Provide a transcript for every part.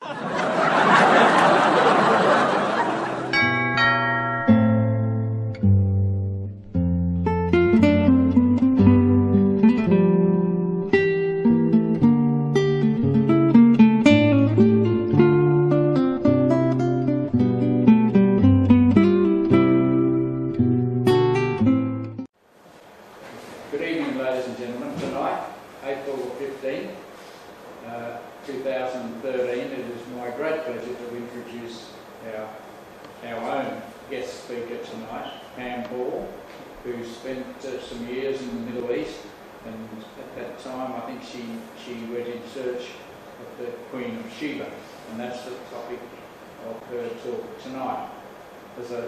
Good evening, ladies and gentlemen. Tonight, April 15, 2013, it is my great pleasure to introduce our own guest speaker tonight, Pam Ball, who spent some years in the Middle East, and at that time I think she went in search of the Queen of Sheba, and that's the topic of her talk tonight. As I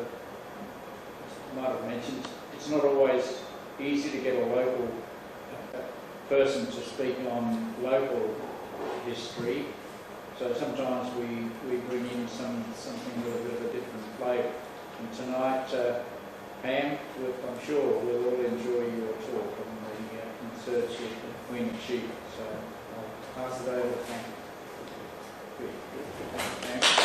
might have mentioned, it's not always easy to get a local person to speak on local history, so sometimes we bring in something with a bit of a different flavour. And tonight, Pam, I'm sure we'll all enjoy your talk on the in search of the Queen of Sheba. So I'll pass it over to Pam. Thank you, Pam.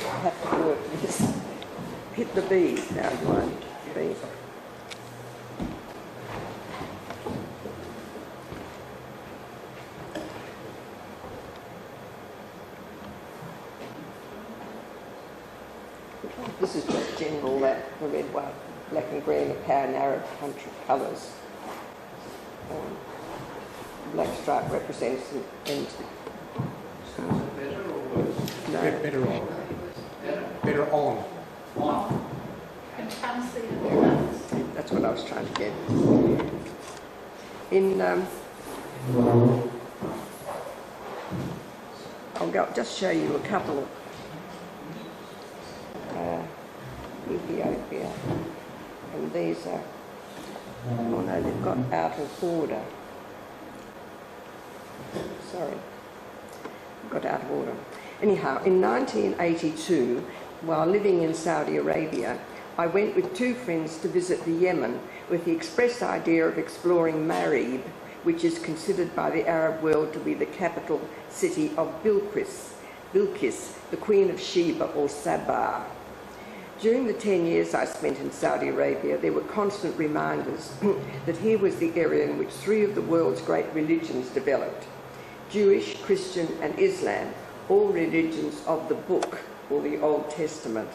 I have to work this. Hit the B now, one B. This is just general, that the red, white, black and green apparent Arab country colours. Black stripe represents an Better or worse? no. Better on. Better on. On. And can't see the colours. That's what I was trying to get. In I'll just show you a couple. Ethiopia, and these are, oh no, they've got out of order. Sorry, got out of order. Anyhow, in 1982, while living in Saudi Arabia, I went with two friends to visit the Yemen with the express idea of exploring Marib, which is considered by the Arab world to be the capital city of Bilqis, the Queen of Sheba or Saba. During the 10 years I spent in Saudi Arabia, there were constant reminders that here was the area in which three of the world's great religions developed: Jewish, Christian and Islam, all religions of the Book or the Old Testament.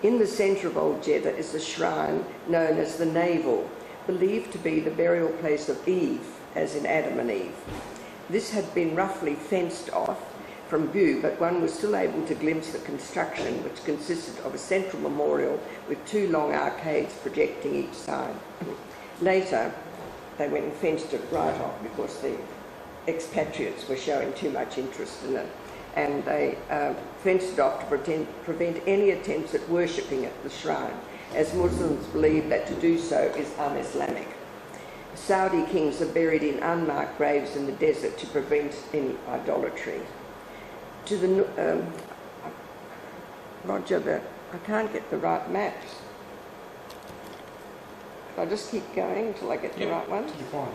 In the centre of Old Jeddah is a shrine known as the Navel, believed to be the burial place of Eve, as in Adam and Eve. This had been roughly fenced off from view, but one was still able to glimpse the construction, which consisted of a central memorial with two long arcades projecting each side. Later, they went and fenced it right off because the expatriates were showing too much interest in it, and they fenced it off to prevent any attempts at worshipping at the shrine, as Muslims believe that to do so is un-Islamic. Saudi kings are buried in unmarked graves in the desert to prevent any idolatry. To the Roger, I can't get the right maps. I'll just keep going until I get the right one. You're fine.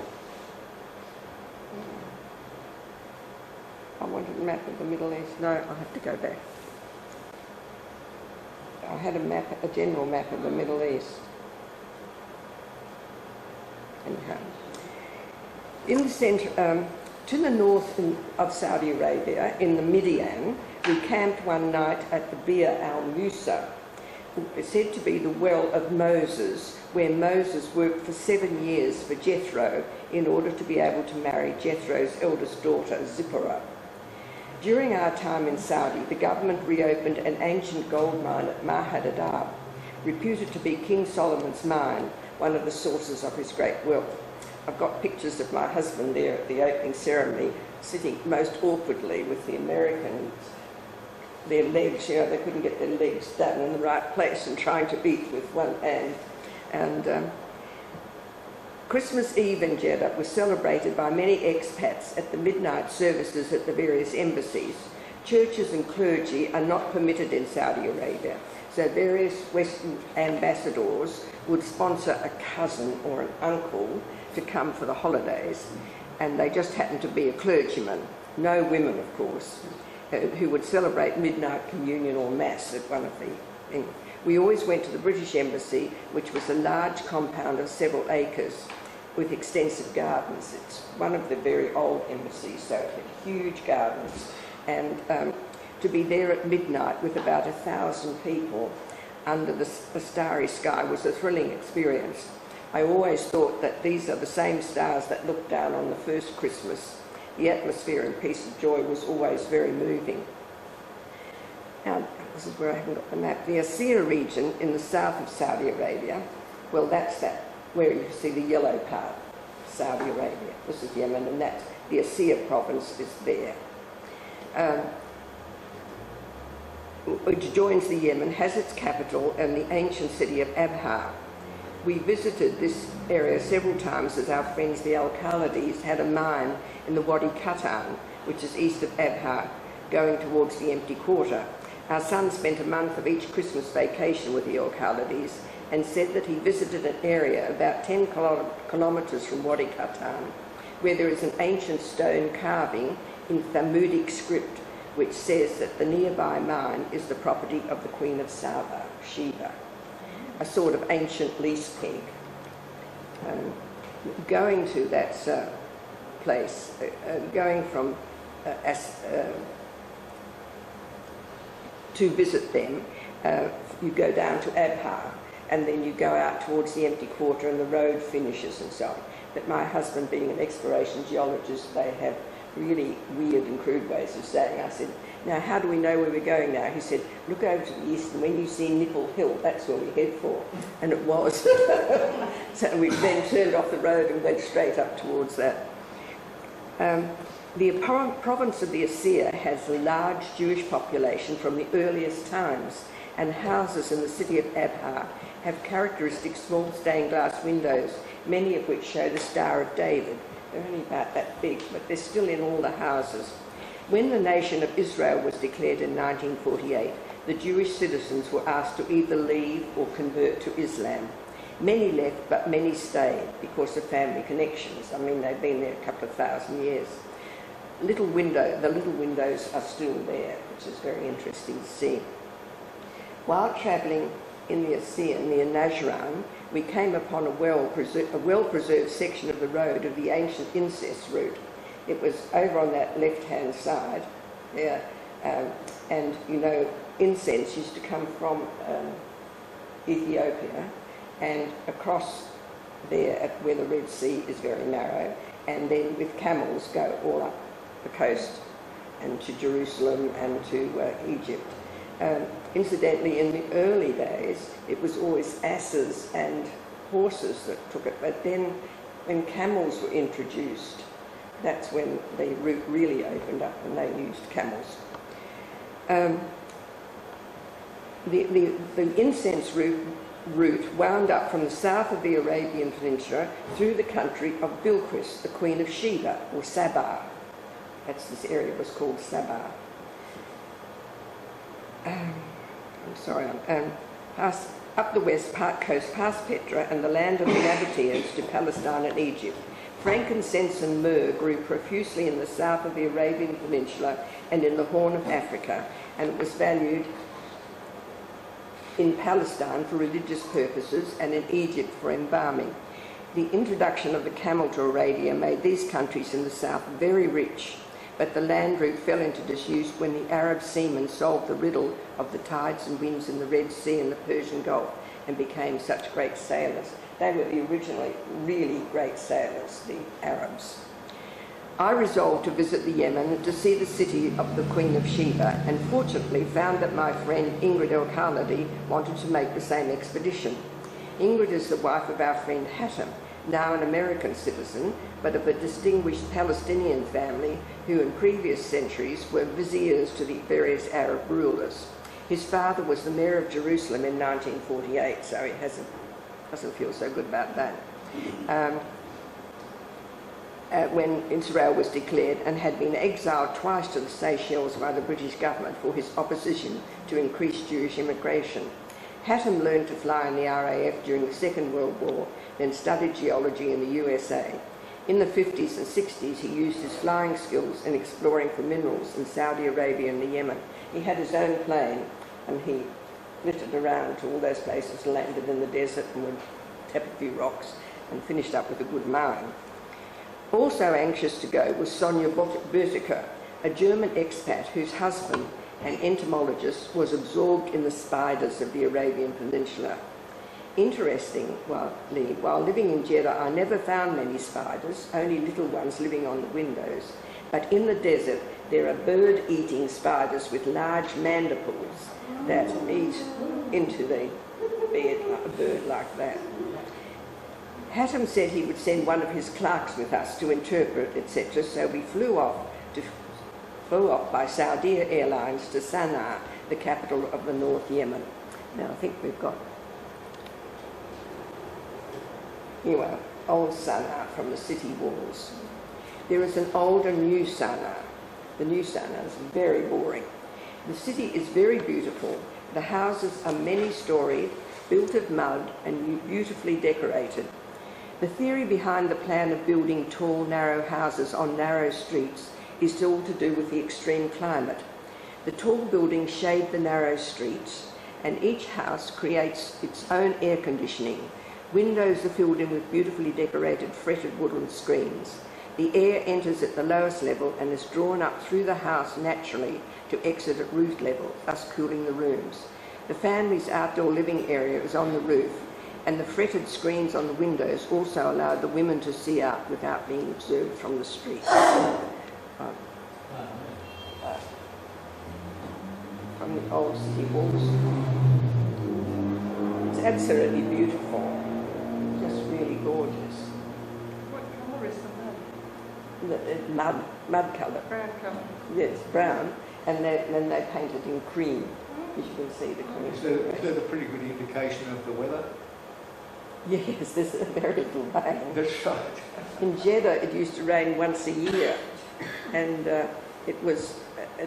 I wanted a map of the Middle East. No, I'll have to go back. I had a general map of the Middle East. Anyhow, in the centre, to the north of Saudi Arabia, in the Midian, we camped one night at the Bir al-Musa, said to be the well of Moses, where Moses worked for 7 years for Jethro in order to be able to marry Jethro's eldest daughter, Zipporah. During our time in Saudi, the government reopened an ancient gold mine at Mahad Adab, reputed to be King Solomon's mine, one of the sources of his great wealth. I've got pictures of my husband there at the opening ceremony, sitting most awkwardly with the Americans, their legs, they couldn't get their legs down in the right place, and trying to eat with one hand. And Christmas Eve in Jeddah was celebrated by many expats at the midnight services at the various embassies. Churches and clergy are not permitted in Saudi Arabia, so various Western ambassadors would sponsor a cousin or an uncle to come for the holidays, and they just happened to be a clergyman, no women of course, who would celebrate midnight communion or mass at one of the things. We always went to the British Embassy, which was a large compound of several acres with extensive gardens. It's one of the very old embassies, so it had huge gardens. And to be there at midnight with about 1,000 people under the starry sky was a thrilling experience. I always thought that these are the same stars that looked down on the first Christmas. The atmosphere and peace of joy was always very moving. Now, this is where I haven't got the map. The Asir region in the south of Saudi Arabia, well, that's that, where you see the yellow part, Saudi Arabia. This is Yemen, and that's the Asir province is there. Which joins the Yemen, has its capital and the ancient city of Abha. We visited this area several times as our friends the Al-Khalidis had a mine in the Wadi Qatan, which is east of Abha, going towards the empty quarter. Our son spent a month of each Christmas vacation with the Al-Khalidis and said that he visited an area about 10 kilometres from Wadi Qatan, where there is an ancient stone carving in Thamudic script, which says that the nearby mine is the property of the Queen of Saba, Sheba, a sort of ancient lease peg. Going to that place, going from to visit them, you go down to Abha, and then you go out towards the empty quarter and the road finishes and so on. But my husband, being an exploration geologist, they have really weird and crude ways of saying. I said, now how do we know where we're going now? He said, look over to the east, and when you see Nipple Hill, that's where we head for. And it was. So we then turned off the road and went straight up towards that. The province of the Asir has a large Jewish population from the earliest times, and houses in the city of Abha have characteristic small stained glass windows, many of which show the Star of David. They're only about that big, but they're still in all the houses. When the nation of Israel was declared in 1948, the Jewish citizens were asked to either leave or convert to Islam. Many left, but many stayed because of family connections. I mean, they've been there a couple of thousand years. The little windows are still there, which is very interesting to see. While travelling in the Asir near Najran, we came upon a well-preserved section of the road of the ancient incense route. It was over on that left-hand side there, and you know, incense used to come from Ethiopia and across there at where the Red Sea is very narrow, and then with camels go all up the coast and to Jerusalem and to Egypt. Incidentally, in the early days, it was always asses and horses that took it, but then when camels were introduced, that's when the route really opened up and they used camels. The incense route wound up from the south of the Arabian Peninsula through the country of Bilqis, the Queen of Sheba, or Saba. That's this area was called Saba. Up the west coast past Petra and the land of the Nabateans to Palestine and Egypt. Frankincense and myrrh grew profusely in the south of the Arabian Peninsula and in the Horn of Africa, and it was valued in Palestine for religious purposes and in Egypt for embalming. The introduction of the camel to Arabia made these countries in the south very rich, but the land route fell into disuse when the Arab seamen solved the riddle of the tides and winds in the Red Sea and the Persian Gulf and became such great sailors. They were the originally really great sailors, the Arabs. I resolved to visit the Yemen to see the city of the Queen of Sheba, and fortunately found that my friend Ingrid El-Khalidi wanted to make the same expedition. Ingrid is the wife of our friend Hattem, now an American citizen, but of a distinguished Palestinian family who in previous centuries were viziers to the various Arab rulers. His father was the mayor of Jerusalem in 1948, so he doesn't feel so good about that. When Israel was declared, and had been exiled twice to the Seychelles by the British government for his opposition to increased Jewish immigration. Hattem learned to fly in the RAF during the Second World War, then studied geology in the USA. In the 50s and 60s, he used his flying skills in exploring for minerals in Saudi Arabia and the Yemen. He had his own plane, and he flitted around to all those places, landed in the desert and would tap a few rocks and finished up with a good mine. Also anxious to go was Sonja Böteker, a German expat whose husband, an entomologist, was absorbed in the spiders of the Arabian Peninsula. Interestingly, while living in Jeddah, I never found many spiders, only little ones living on the windows. But in the desert, there are bird-eating spiders with large mandibles that eat into the bed like a bird like that. Hattem said he would send one of his clerks with us to interpret, etc. So we flew off by Saudi Airlines to Sana'a, the capital of the North Yemen. Now I think we've got anyway, old Sana'a from the city walls. There is an old and new Sana'a. The new Sana'a is very boring. The city is very beautiful. The houses are many-storied, built of mud and beautifully decorated. The theory behind the plan of building tall, narrow houses on narrow streets is all to do with the extreme climate. The tall buildings shade the narrow streets, and each house creates its own air conditioning. Windows are filled in with beautifully decorated fretted wooden screens. The air enters at the lowest level and is drawn up through the house naturally to exit at roof level, thus cooling the rooms. The family's outdoor living area is on the roof, and the fretted screens on the windows also allow the women to see out without being observed from the street. From the old city walls. It's absolutely beautiful, just really gorgeous. What colour is the mud? Mud colour. Brown colour. Yes, brown, and then they painted in cream, as you can see the cream. Is that a pretty good indication of the weather? Yes, there's very little rain. That's right. In Jeddah, it used to rain once a year, and it was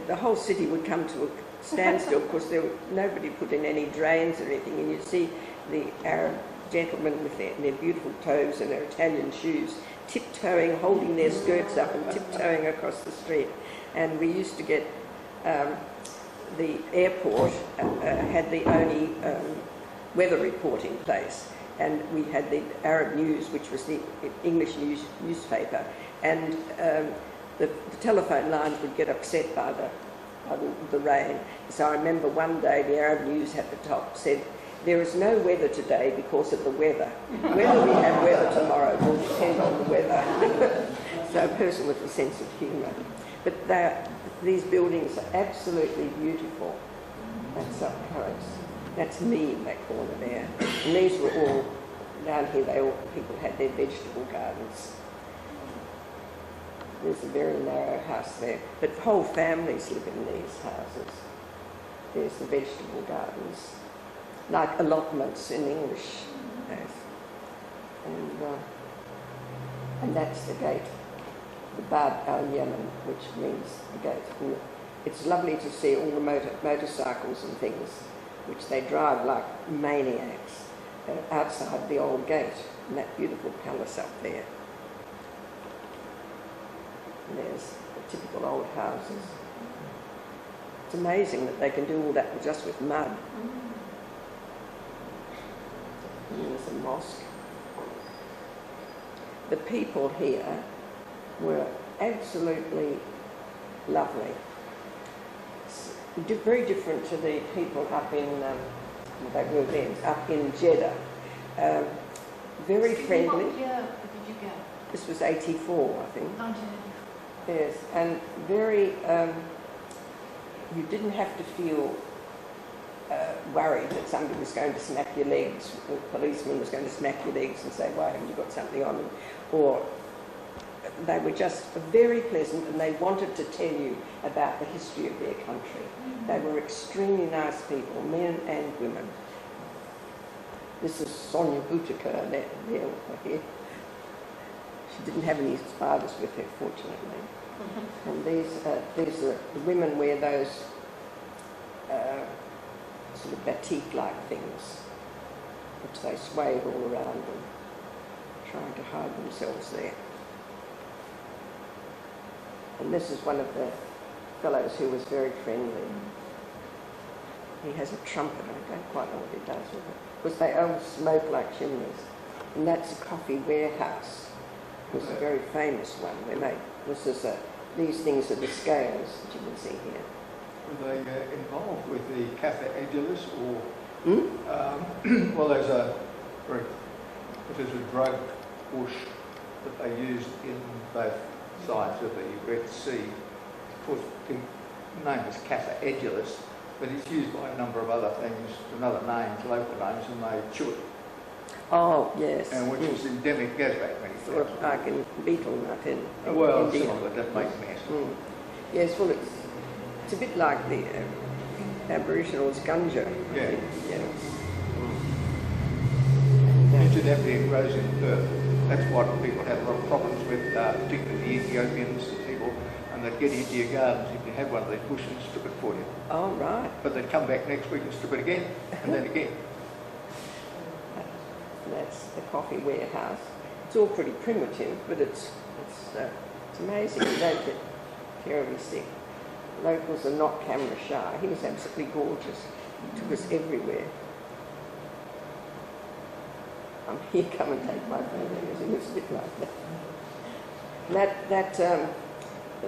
the whole city would come to a standstill because nobody put in any drains or anything, and you'd see the Arab gentlemen with their beautiful toes and their Italian shoes tiptoeing, holding their skirts up and tiptoeing across the street. And we used to get the airport had the only weather reporting place. And we had the Arab News, which was the English newspaper, and the telephone lines would get upset by the rain. So I remember one day the Arab News at the top said, "There is no weather today because of the weather. Whether we have weather tomorrow will depend on the weather." So a person with a sense of humour. But these buildings are absolutely beautiful. That's up close. That's me in that corner there. And these were all, down here, people had their vegetable gardens. There's a very narrow house there. But whole families live in these houses. There's the vegetable gardens, like allotments in English. Yes. And that's the gate, the Bab al-Yemen, which means the gate. And it's lovely to see all the motorcycles and things, which they drive like maniacs outside the old gate in that beautiful palace up there. And there's the typical old houses. It's amazing that they can do all that just with mud. And there's a mosque. The people here were absolutely lovely. Very different to the people up in, they were then, up in Jeddah. Very friendly. What year did you go? This was 84, I think. 1984. Yes, and very, you didn't have to feel worried that somebody was going to smack your legs, the policeman was going to smack your legs and say, "Why haven't you got something on?" Or they were just very pleasant, and they wanted to tell you about the history of their country. They were extremely nice people, men and women. This is Sonja Böteker there. She didn't have any spiders with her, fortunately. And these are the women wear those sort of batik-like things, which they sway all around them, trying to hide themselves there. And this is one of the fellows who was very friendly. He has a trumpet. I don't quite know what he does with it. Because they all smoke like chimneys. And that's a coffee warehouse. It was a very famous one. These things are the scales that you can see here. Were they involved with the Cafe Agilis or? Hmm? Well, there's a drug bush that they used in both sides of the Red Sea. Of course, the name is Cafe Agilis, but it's used by a number of other things, and other names, local names, and they chew it. Oh, yes. And which is endemic, goes back many Sort of thousand. like in beetle nut in Well, India. some of it, that makes mess. Mm. Yes, well, it's a bit like the Aboriginals' ganja. I Yeah. think, yeah. Incidentally, it grows in Perth. That's what people have a lot of problems with, particularly the Ethiopians, people, and they'd get into your gardens if you had one of these bushes and strip it for you. Oh, right. But they'd come back next week and strip it again, and then again. That's the coffee warehouse. It's all pretty primitive, but it's amazing. You don't get terribly sick. Locals are not camera shy. He was absolutely gorgeous. He took us everywhere. Here, come and take my photo. It was a bit like that. That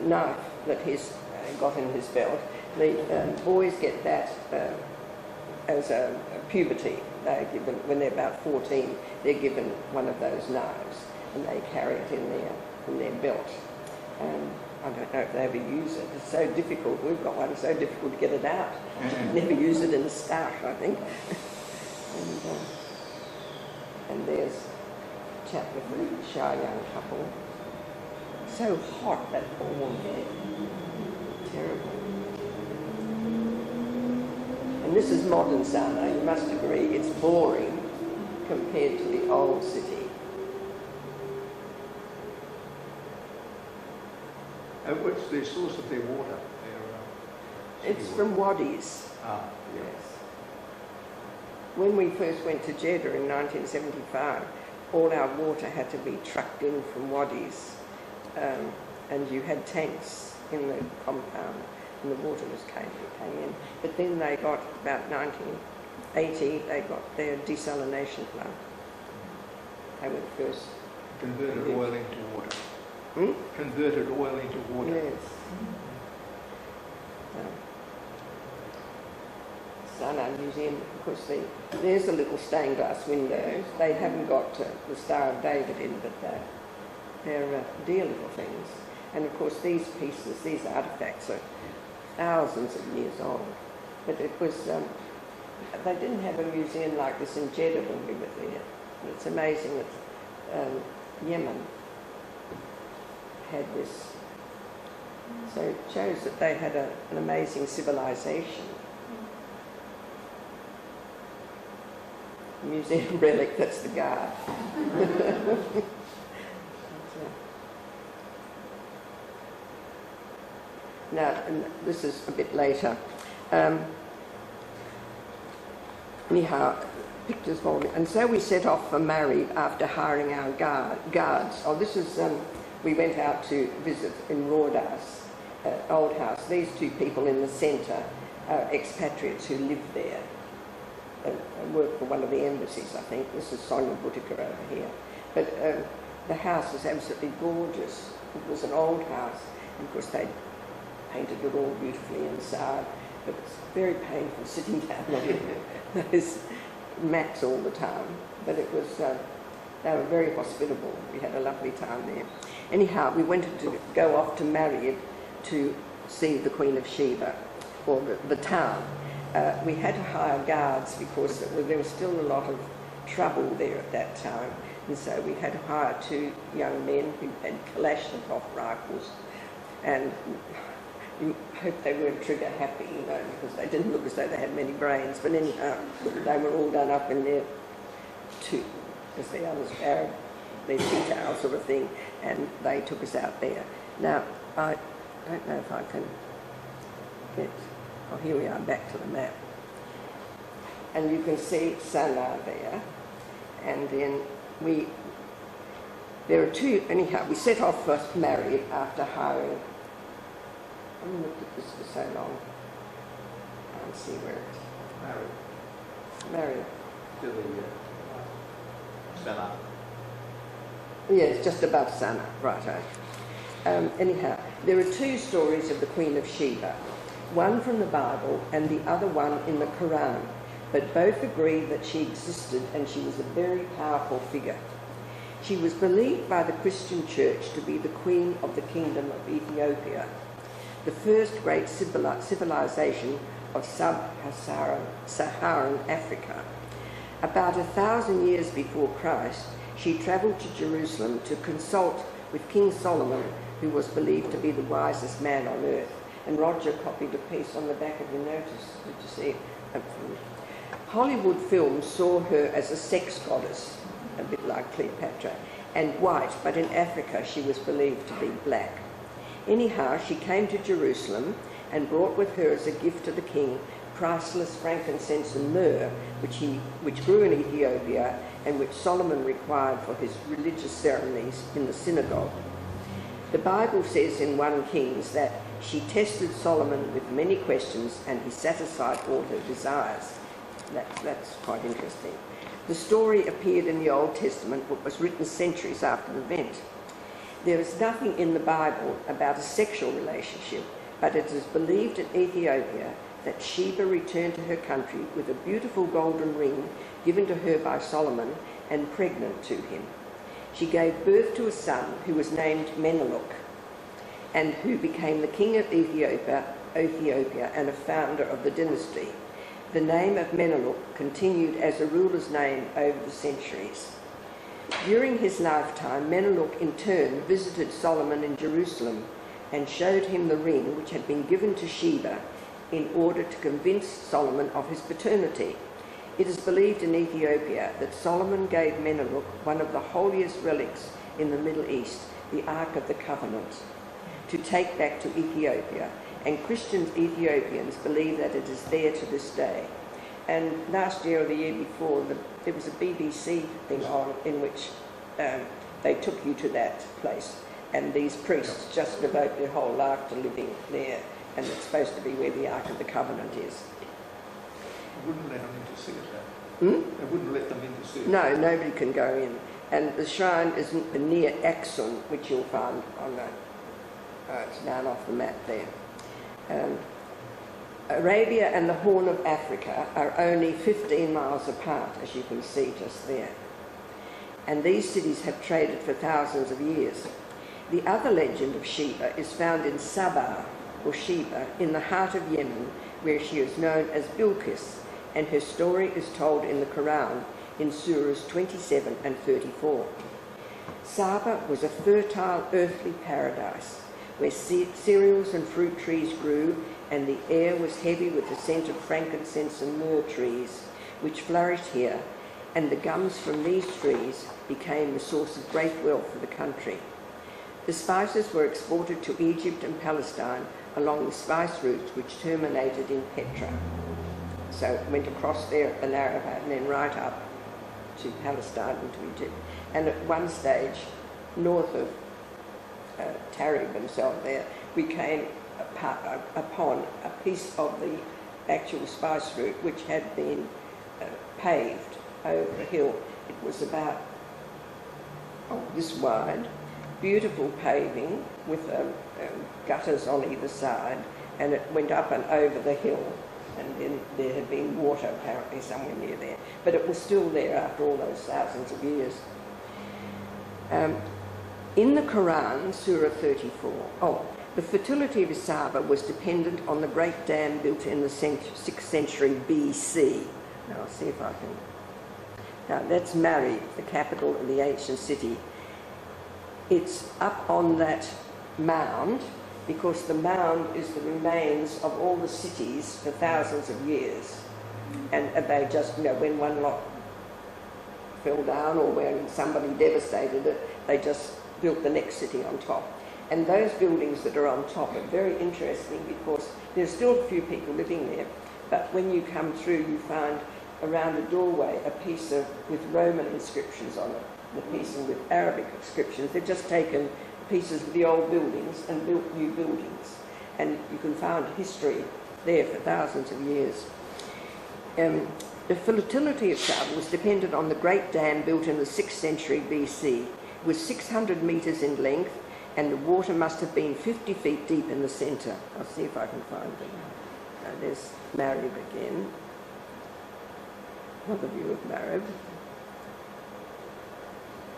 knife that he's got in his belt, the boys get that as a puberty. They're given, when they're about 14, they're given one of those knives and they carry it in their belt. I don't know if they ever use it. It's so difficult. We've got one, it's so difficult to get it out. Never use it in the start, I think. And there's a chap with a shy young couple. So hot, that poor woman. Terrible. And this is modern Sana. You must agree it's boring compared to the old city. What's the source of their water? It's from wadis. Ah, Yes. When we first went to Jeddah in 1975, all our water had to be trucked in from wadis, and you had tanks in the compound, and the water came in. But then they got, about 1980, they got their desalination plant. They were the first. converted oil into water. Hmm? Converted oil into water. Yes. Sana Museum, of course, there's a little stained glass windows. They haven't got the Star of David in, but they're dear little things. And of course, these pieces, these artefacts are thousands of years old. But it was, they didn't have a museum like this in Jeddah when we were there. And it's amazing that Yemen had this. So it shows that they had an amazing civilization. Museum relic, that's the guard. Now, and this is a bit later. Anyhow, pictures volume. And so we set off for Marib after hiring our guards. Oh, this is, we went out to visit in Raudas, old house. These two people in the centre are expatriates who live there. Work for one of the embassies, I think. This is Sonia Boutica over here. But the house is absolutely gorgeous. It was an old house. And of course, they painted it all beautifully inside. But it's very painful sitting down on those mats all the time. But it was, they were very hospitable. We had a lovely time there. Anyhow, we wanted to go off to Marib to see the Queen of Sheba, or the town. We had to hire guards because there was still a lot of trouble there at that time. And so we had to hire two young men who had Kalashnikov rifles. And you hope they weren't trigger happy, you know, because they didn't look as though they had many brains. But anyhow, they were all done up in their as the others Arab, their tea-towel sort of thing. And they took us out there. Now, I don't know if I can get... Oh, here we are, back to the map. And you can see Sana there. And then there are two, anyhow, we set off for Marib after hiring I haven't looked at this for so long. I can't see where it's married. To the Sana. Yeah, it's just above Sana, righto. Anyhow, there are two stories of the Queen of Sheba, one from the Bible and the other one in the Quran, but both agree that she existed and she was a very powerful figure. She was believed by the Christian Church to be the Queen of the Kingdom of Ethiopia, the first great civilization of sub-Saharan Africa. About 1,000 years before Christ, she travelled to Jerusalem to consult with King Solomon, who was believed to be the wisest man on earth. And Roger copied a piece on the back of your notice. Did you see it? Hollywood films saw her as a sex goddess, a bit like Cleopatra, and white, but in Africa she was believed to be black. Anyhow, she came to Jerusalem and brought with her as a gift to the king priceless frankincense and myrrh, which grew in Ethiopia and which Solomon required for his religious ceremonies in the synagogue. The Bible says in 1 Kings that she tested Solomon with many questions and he satisfied all her desires. That's quite interesting. The story appeared in the Old Testament but was written centuries after the event. There is nothing in the Bible about a sexual relationship, but it is believed in Ethiopia that Sheba returned to her country with a beautiful golden ring given to her by Solomon and pregnant to him. She gave birth to a son who was named Menelik and who became the king of Ethiopia and a founder of the dynasty. The name of Menelik continued as a ruler's name over the centuries. During his lifetime, Menelik in turn visited Solomon in Jerusalem and showed him the ring which had been given to Sheba in order to convince Solomon of his paternity. It is believed in Ethiopia that Solomon gave Menelik one of the holiest relics in the Middle East, the Ark of the Covenant, to take back to Ethiopia, and Ethiopians believe that it is there to this day. And last year or the year before, there was a BBC thing on in which they took you to that place, and these priests just devote their whole life to living there, and it's supposed to be where the Ark of the Covenant is. They wouldn't let them in to see it, Hmm? They wouldn't let them in to see it. No, nobody can go in. And the shrine is near Axum, which you'll find on the... it's down off the map there. Arabia and the Horn of Africa are only 15 miles apart, as you can see just there. And these cities have traded for thousands of years. The other legend of Sheba is found in Sabah, or Sheba, in the heart of Yemen, where she is known as Bilqis, and her story is told in the Quran in Surahs 27 and 34. Saba was a fertile earthly paradise where cereals and fruit trees grew, and the air was heavy with the scent of frankincense and myrrh trees, which flourished here, and the gums from these trees became the source of great wealth for the country. The spices were exported to Egypt and Palestine along the spice routes which terminated in Petra. So it went across there at the Narrowhead and then right up to Palestine and to Egypt. And at one stage, north of Tarib themselves there, we came upon a piece of the actual spice route which had been paved over a hill. It was about this wide, beautiful paving with gutters on either side, and it went up and over the hill, and then there had been water apparently somewhere near there, but it was still there after all those thousands of years. In the Quran, Surah 34, the fertility of Saba was dependent on the great dam built in the 6th century BC. Now I'll see if I can... Now that's Mari, the capital of the ancient city. It's up on that mound because the mound is the remains of all the cities for thousands of years. And they just, when one lot fell down or when somebody devastated it, they just built the next city on top. And those buildings that are on top are very interesting because there's still a few people living there, but when you come through you find around the doorway a piece with Roman inscriptions on it, the piece with Arabic inscriptions. They've just taken pieces of the old buildings and built new buildings. and you can find history there for thousands of years. The fertility of travel was dependent on the great dam built in the 6th century BC. It was 600 metres in length, and the water must have been 50 feet deep in the centre. I'll see if I can find it. There's Marib again. Another view of Marib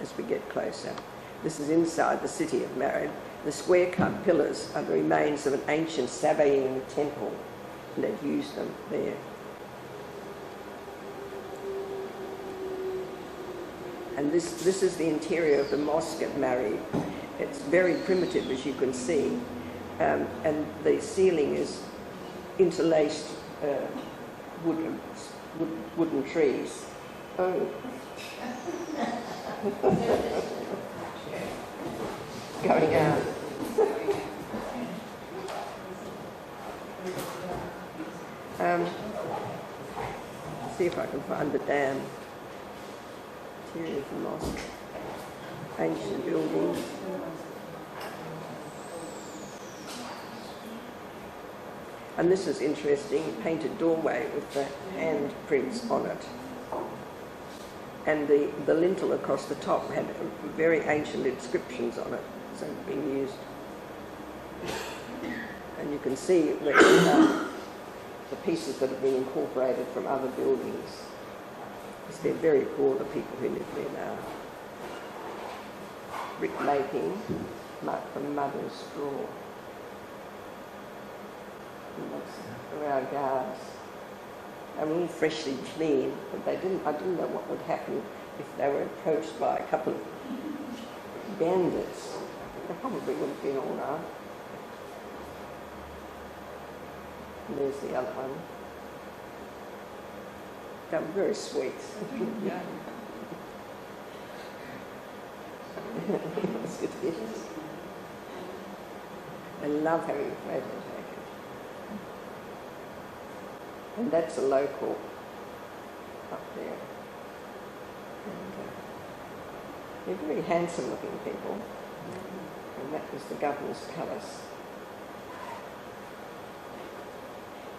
as we get closer. This is inside the city of Marib. The square-cut pillars are the remains of an ancient Sabaean temple, and they've used them there. And this is the interior of the mosque at Marib. It's very primitive, as you can see, and the ceiling is interlaced wooden trees. Oh. Going out. See if I can find the dam. Interior of the mosque. Ancient buildings. And this is interesting, painted doorway with the handprints on it. And the lintel across the top had very ancient inscriptions on it, so it's been used. And you can see where the pieces that have been incorporated from other buildings. Because they're very poor, the people who live there now. Brick making from mud and straw. Around guards. I mean, freshly clean, but I didn't know what would happen if they were approached by a couple of bandits. They probably would have been all right. And there's the other one. They were very sweet. Yeah. I love having a photo taken. And that's a local up there. And they're very handsome looking people. And that was the governor's palace.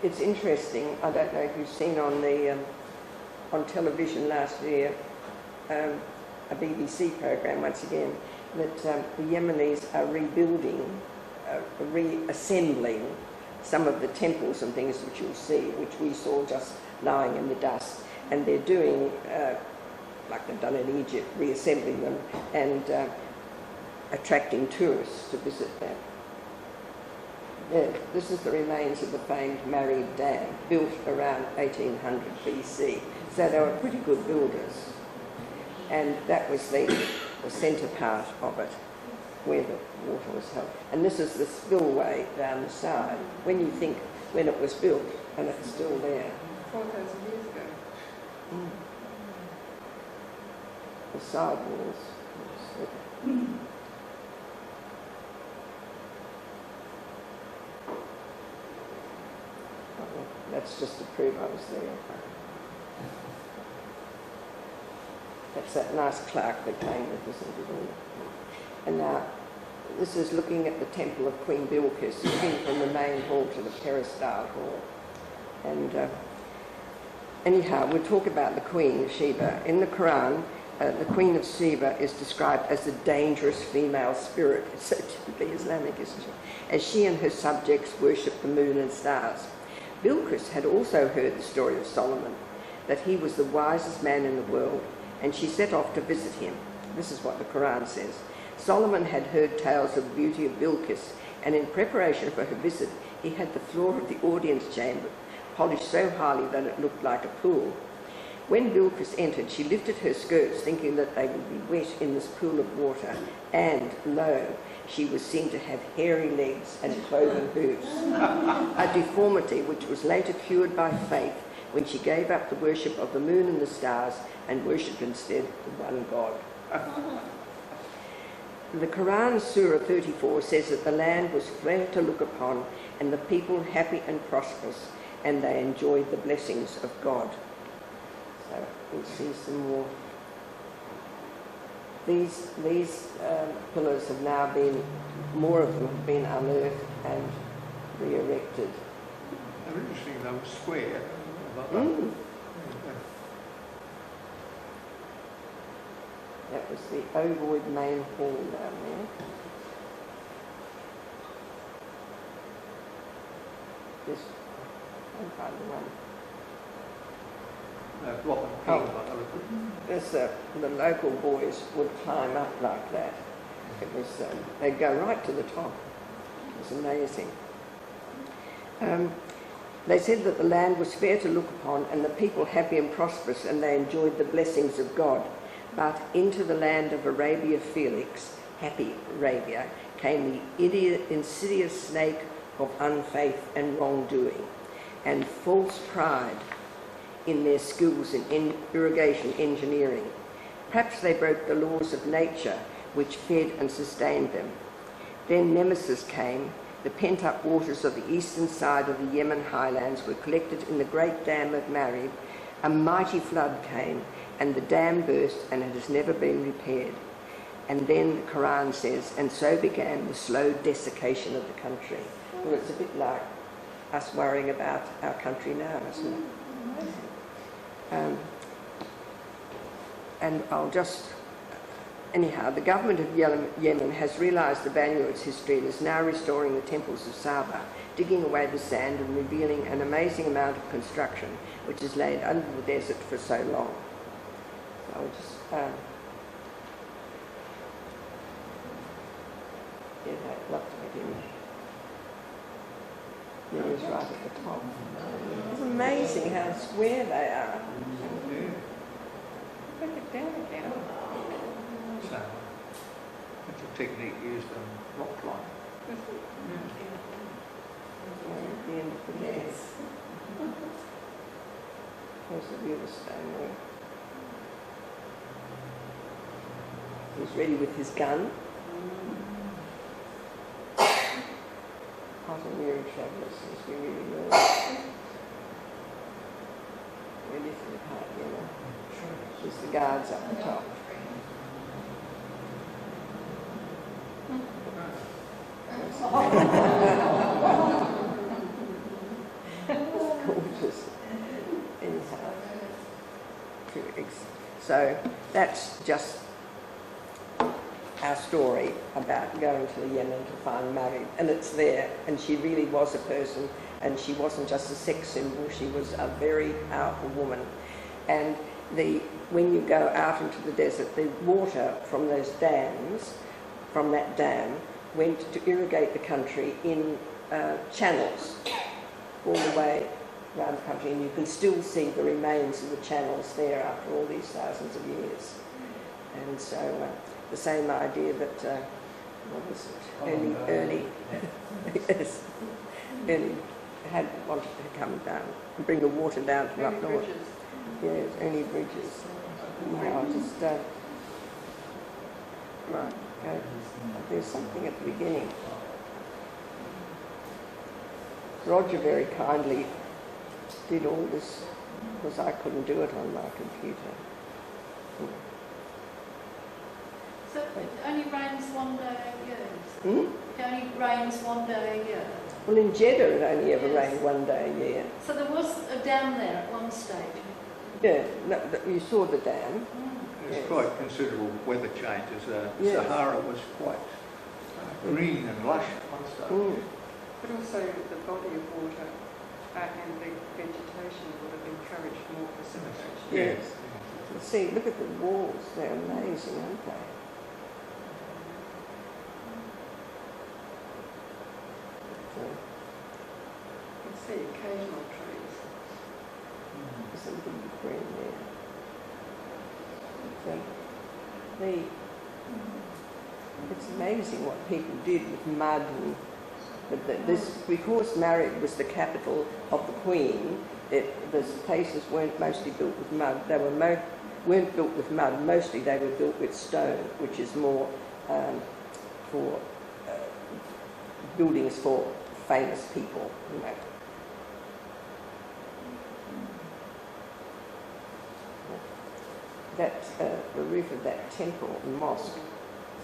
It's interesting, I don't know if you've seen on television last year, a BBC program once again, that the Yemenis are rebuilding, reassembling some of the temples and things which you'll see, which we saw just lying in the dust. And they're doing, like they've done in Egypt, reassembling them and attracting tourists to visit them. This is the remains of the famed Marib Dam, built around 1800 BC. So they were pretty good builders. And that was the centre part of it, where the water was held. And this is the spillway down the side, when you think when it was built, and it's still there. 4,000 years ago. Mm. The side walls. That's just to prove I was there. That's that nice clerk that came with us and did all that. And now, this is looking at the temple of Queen Bilqis, looking from the main hall to the peristyle hall. And anyhow, we'll talk about the Queen, Sheba. In the Quran, the Queen of Sheba is described as a dangerous female spirit. It's so typically Islamic, isn't it? As she and her subjects worship the moon and stars. Bilqis had also heard the story of Solomon, that he was the wisest man in the world, and she set off to visit him. This is what the Quran says. Solomon had heard tales of the beauty of Bilqis, and in preparation for her visit, he had the floor of the audience chamber polished so highly that it looked like a pool. When Bilqis entered, she lifted her skirts, thinking that they would be wet in this pool of water, and lo, she was seen to have hairy legs and cloven hooves, a deformity which was later cured by faith when she gave up the worship of the moon and the stars and worshipped instead the one God. The Quran, Surah 34, says that the land was fair to look upon and the people happy and prosperous, and they enjoyed the blessings of God. So we'll see some more. These pillars have now been, more of them have been unearthed and re-erected. They're interesting, they were square. Mm. That was the ovoid main hall down there. This, I'll find the one. Block and Oh. pink, like they were. This, the local boys would climb up like that. It was, they'd go right to the top. It was amazing. They said that the land was fair to look upon and the people happy and prosperous, and they enjoyed the blessings of God. But into the land of Arabia Felix, happy Arabia, came the insidious snake of unfaith and wrongdoing and false pride in their skills in irrigation engineering. Perhaps they broke the laws of nature which fed and sustained them. Then Nemesis came. The pent-up waters of the eastern side of the Yemen highlands were collected in the great dam of Marib. A mighty flood came, and the dam burst, and it has never been repaired. And then the Quran says, and so began the slow desiccation of the country. Well, it's a bit like us worrying about our country now, isn't it? And I'll just... Anyhow, the government of Yemen has realised the value of its history and is now restoring the temples of Saba, digging away the sand and revealing an amazing amount of construction which has laid under the desert for so long. So I'll just... yeah, I'd love to get in. There is right at the top. It's amazing how square they are. Break it down again. So, that's a technique used on rock climbing. At the end of the day. There's the view of the stone there. He's ready with his gun. Hot and weary travellers, as we really know. Ready for the part, you know. There's the guards up the top. Gorgeous. Anyhow. So that's just our story about going to the Yemen to find Marib, and it's there, and she really was a person, and she wasn't just a sex symbol, she was a very powerful woman. And when you go out into the desert, the water from those dams, from that dam, went to irrigate the country in channels all the way around the country, and you can still see the remains of the channels there after all these thousands of years. And so the same idea that, what was it, early yes, early had wanted to come down and bring the water down from up north. Yes, only bridges. Now just, right, go. There's something at the beginning. Roger very kindly did all this because I couldn't do it on my computer. So it only rains one day a year? Hmm? It only rains one day a year? Well, in Jeddah it only ever Yes. rained one day a year. So there was a dam there at one stage? Yeah, no, you saw the dam. There's Yes. quite considerable weather changes. Yes. Sahara was quite green and lush at one stage. Mm. But also the body of water and the vegetation would have encouraged more precipitation. Yes. See, look at the walls. They're amazing, aren't they? So, You can see occasional trees. there's a little bit of green there. So, it's amazing what people did with mud and because Marib was the capital of the Queen, the places weren't mostly built with mud. They weren't built with mud. Mostly they were built with stone, which is more for buildings for famous people. You know. That the roof of that temple and mosque.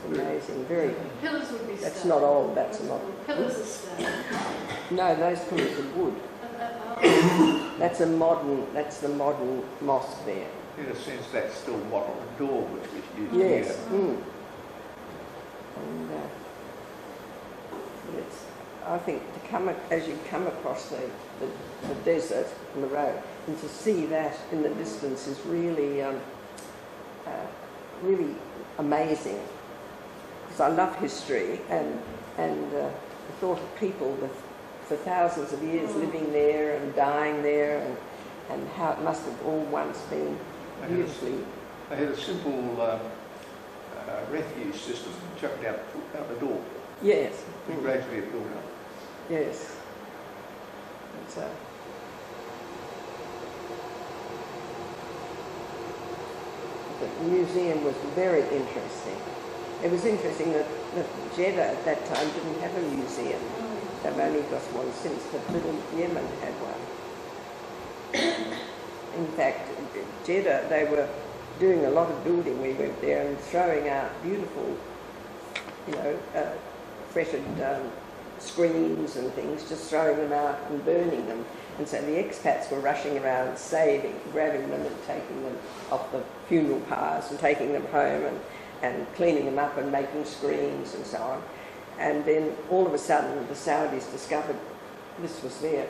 It's amazing. Very. Pillars would be That's stone. not old. That's not. Pillars are stone. No, those pillars are wood. That's the modern mosque there. In a sense, that's still wattle and door which was used Yes. here. Mm. And it's, I think as you come across the desert and the road, and to see that in the distance is really, really amazing. Because I love history and the thought of people for thousands of years living there and dying there, and how it must have all once been beautifully. They had a simple refuse system chucked out the door. Yes. And gradually it built up. Yes. It's the museum was very interesting. It was interesting that Jeddah at that time didn't have a museum. They've only got one since, but little Yemen had one. In fact, Jeddah, they were doing a lot of building. We went there and throwing out beautiful, fretted screens and things, just throwing them out and burning them. And so the expats were rushing around grabbing them and taking them off the funeral pyres and taking them home and cleaning them up and making screens and so on. And then all of a sudden the Saudis discovered this was their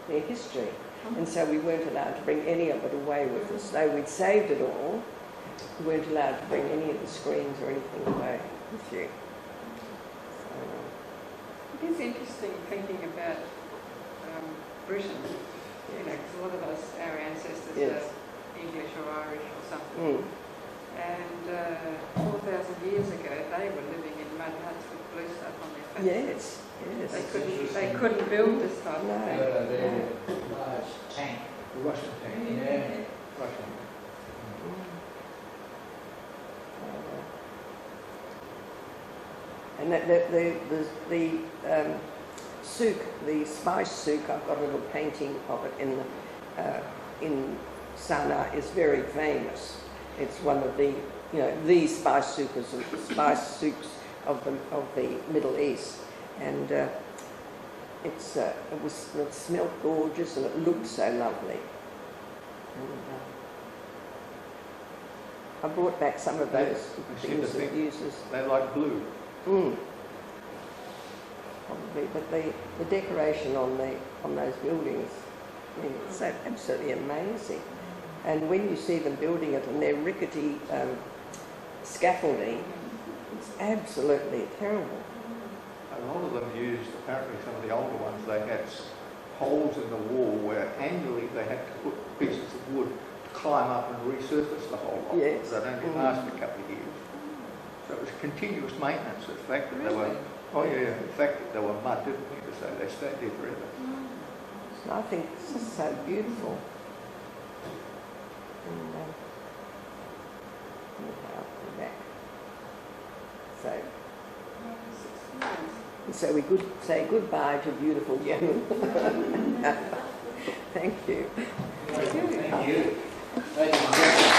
history. And so we weren't allowed to bring any of it away with us. Though we'd saved it all, we weren't allowed to bring any of the screens or anything away with you. It is interesting thinking about Britain, because a lot of us, our ancestors Yes. are English or Irish or something. Mm. And 4,000 years ago, they were living in mud huts with blue stuff on their faces. Yes. They couldn't build this type of No. thing. The large tank. The Russian tank. Yeah. Russian. And the souk, the spice souk, I've got a little painting of it in Sana'a, is very famous. It's one of the spice souks of the Middle East, and it smelled gorgeous and it looked so lovely. And, I brought back some of those things that it uses. They like blue. Mm. Probably, but the decoration on those buildings, I mean, it's so absolutely amazing. And when you see them building it and their rickety scaffolding, it's absolutely terrible. A lot of them used, apparently some of the older ones, they had holes in the wall where annually they had to put pieces of wood to climb up and resurface the whole lot. Yes. They'd only last a couple of years. So it was continuous maintenance. The fact that they were, the fact that they were mud didn't mean to say they stayed there forever. And I think it's just so beautiful. And anyhow, we're back. So we say goodbye to beautiful Yemen. Thank you. Thank you. Ladies and gentlemen.